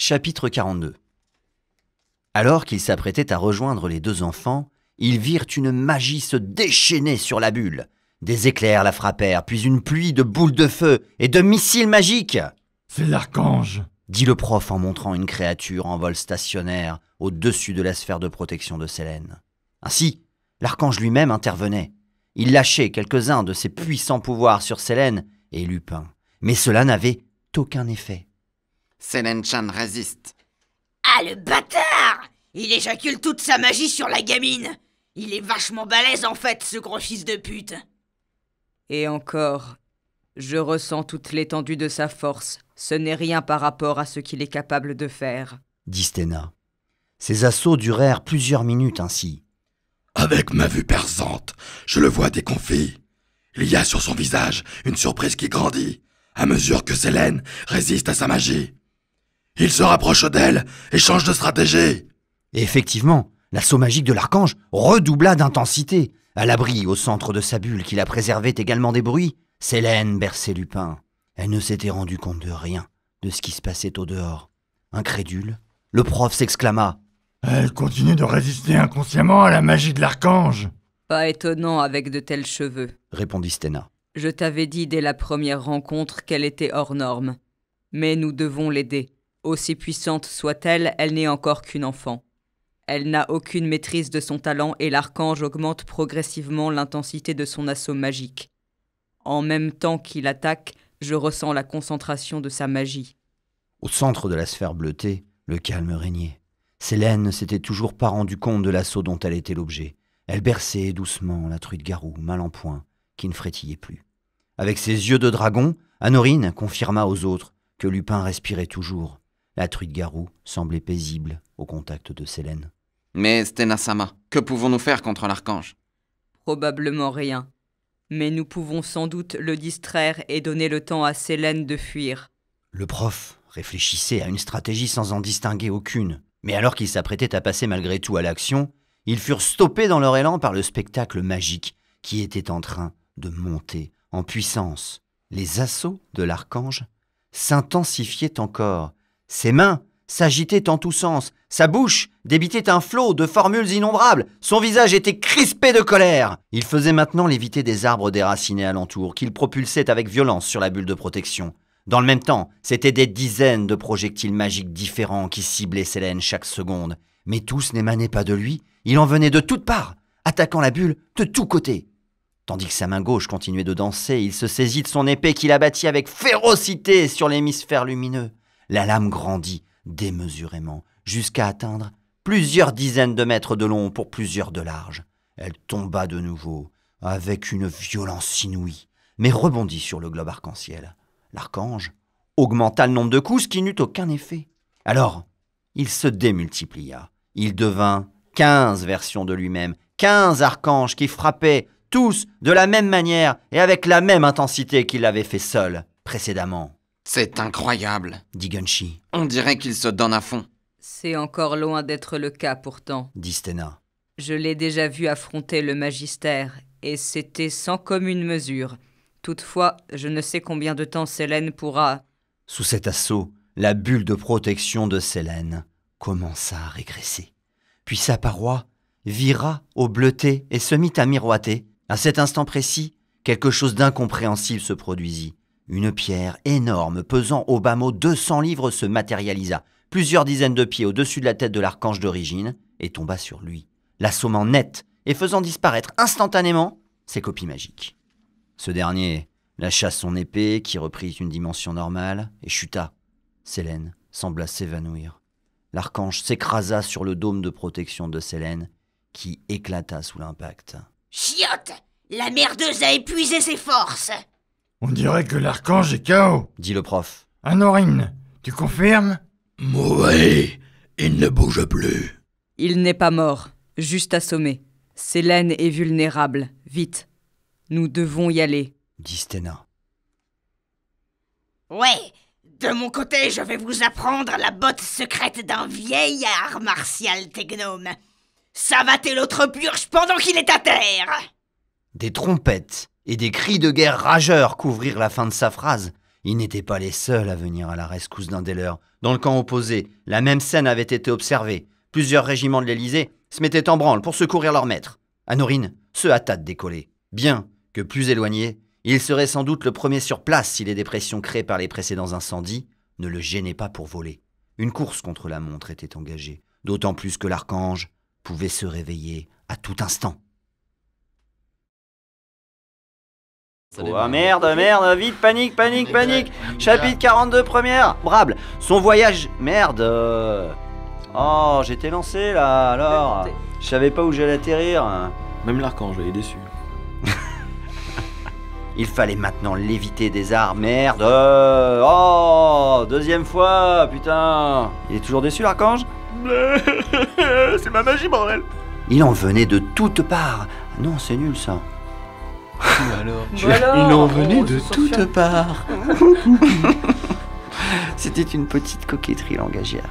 Chapitre 42. Alors qu'ils s'apprêtaient à rejoindre les deux enfants, ils virent une magie se déchaîner sur la bulle. Des éclairs la frappèrent, puis une pluie de boules de feu et de missiles magiques. « C'est l'archange !» dit le prof en montrant une créature en vol stationnaire au-dessus de la sphère de protection de Sélène. Ainsi, l'archange lui-même intervenait. Il lâchait quelques-uns de ses puissants pouvoirs sur Sélène et Lupin, mais cela n'avait aucun effet. Sélène-chan résiste. Ah, le bâtard! Il éjacule toute sa magie sur la gamine. Il est vachement balèze en fait, ce gros fils de pute. Et encore, je ressens toute l'étendue de sa force. Ce n'est rien par rapport à ce qu'il est capable de faire, dit Stena. Ces assauts durèrent plusieurs minutes ainsi. Avec ma vue perçante, je le vois déconfit. Il y a sur son visage une surprise qui grandit, à mesure que Sélène résiste à sa magie. Il se rapproche d'elle et change de stratégie. Et effectivement, l'assaut magique de l'archange redoubla d'intensité. À l'abri, au centre de sa bulle qui la préservait également des bruits, Sélène berçait Lupin. Elle ne s'était rendue compte de rien de ce qui se passait au dehors. Incrédule, le prof s'exclama. « Elle continue de résister inconsciemment à la magie de l'archange !»« Pas étonnant avec de tels cheveux, » répondit Stena. « Je t'avais dit dès la première rencontre qu'elle était hors norme. Mais nous devons l'aider. Aussi puissante soit-elle, elle n'est encore qu'une enfant. Elle n'a aucune maîtrise de son talent et l'archange augmente progressivement l'intensité de son assaut magique. En même temps qu'il attaque, je ressens la concentration de sa magie. » Au centre de la sphère bleutée, le calme régnait. Sélène ne s'était toujours pas rendu compte de l'assaut dont elle était l'objet. Elle berçait doucement la truite-garou, mal en point, qui ne frétillait plus. Avec ses yeux de dragon, Anorine confirma aux autres que Lupin respirait toujours. La truite-garou semblait paisible au contact de Sélène. Mais Stena-sama, que pouvons-nous faire contre l'archange? Probablement rien. Mais nous pouvons sans doute le distraire et donner le temps à Sélène de fuir. Le prof réfléchissait à une stratégie sans en distinguer aucune. Mais alors qu'ils s'apprêtaient à passer malgré tout à l'action, ils furent stoppés dans leur élan par le spectacle magique qui était en train de monter en puissance. Les assauts de l'archange s'intensifiaient encore. Ses mains s'agitaient en tous sens. Sa bouche débitait un flot de formules innombrables. Son visage était crispé de colère. Il faisait maintenant léviter des arbres déracinés alentour qu'il propulsait avec violence sur la bulle de protection. Dans le même temps, c'étaient des dizaines de projectiles magiques différents qui ciblaient Sélène chaque seconde. Mais tous n'émanaient pas de lui. Il en venait de toutes parts, attaquant la bulle de tous côtés. Tandis que sa main gauche continuait de danser, il se saisit de son épée qu'il abattit avec férocité sur l'hémisphère lumineux. La lame grandit démesurément, jusqu'à atteindre plusieurs dizaines de mètres de long pour plusieurs de large. Elle tomba de nouveau, avec une violence inouïe, mais rebondit sur le globe arc-en-ciel. L'archange augmenta le nombre de coups, ce qui n'eut aucun effet. Alors, il se démultiplia. Il devint 15 versions de lui-même, 15 archanges qui frappaient tous de la même manière et avec la même intensité qu'il l'avait fait seul précédemment. C'est incroyable, dit Gunshi. On dirait qu'il se donne à fond. C'est encore loin d'être le cas pourtant, dit Stena. Je l'ai déjà vu affronter le magistère, et c'était sans commune mesure. Toutefois, je ne sais combien de temps Sélène pourra... Sous cet assaut, la bulle de protection de Sélène commença à régresser. Puis sa paroi vira au bleuté et se mit à miroiter. À cet instant précis, quelque chose d'incompréhensible se produisit. Une pierre énorme, pesant au bas mot 200 livres, se matérialisa, plusieurs dizaines de pieds au-dessus de la tête de l'archange d'origine, et tomba sur lui, l'assommant net et faisant disparaître instantanément ses copies magiques. Ce dernier lâcha son épée, qui reprit une dimension normale, et chuta. Sélène sembla s'évanouir. L'archange s'écrasa sur le dôme de protection de Sélène, qui éclata sous l'impact. « Chiotte! La merdeuse a épuisé ses forces !» « On dirait que l'archange est KO !» dit le prof. « Anorine, tu confirmes ?» « Oui, il ne bouge plus. » Il n'est pas mort, juste assommé. Sélène est vulnérable. Vite, nous devons y aller, dit Stena. « Ouais, de mon côté, je vais vous apprendre la botte secrète d'un vieil art martial technome. Savater l'autre purge pendant qu'il est à terre !» Des trompettes et des cris de guerre rageurs couvrirent la fin de sa phrase. Ils n'étaient pas les seuls à venir à la rescousse d'un des leurs. Dans le camp opposé, la même scène avait été observée. Plusieurs régiments de l'Élysée se mettaient en branle pour secourir leur maître. Honorine se hâta de décoller. Bien que plus éloigné, il serait sans doute le premier sur place si les dépressions créées par les précédents incendies ne le gênaient pas pour voler. Une course contre la montre était engagée, d'autant plus que l'archange pouvait se réveiller à tout instant. Oh merde, vite, panique. Chapitre 42 première. Brable, son voyage... Merde. Oh, j'étais lancé là, alors. Je savais pas où j'allais atterrir. Même l'archange est déçu. Il fallait maintenant l'éviter des arts. Merde. Oh, deuxième fois, putain. Il est toujours déçu, l'archange? C'est ma magie, bordel. Il en venait de toutes parts. Non, c'est nul ça. Alors, Il en venait de toutes parts. C'était une petite coquetterie langagière.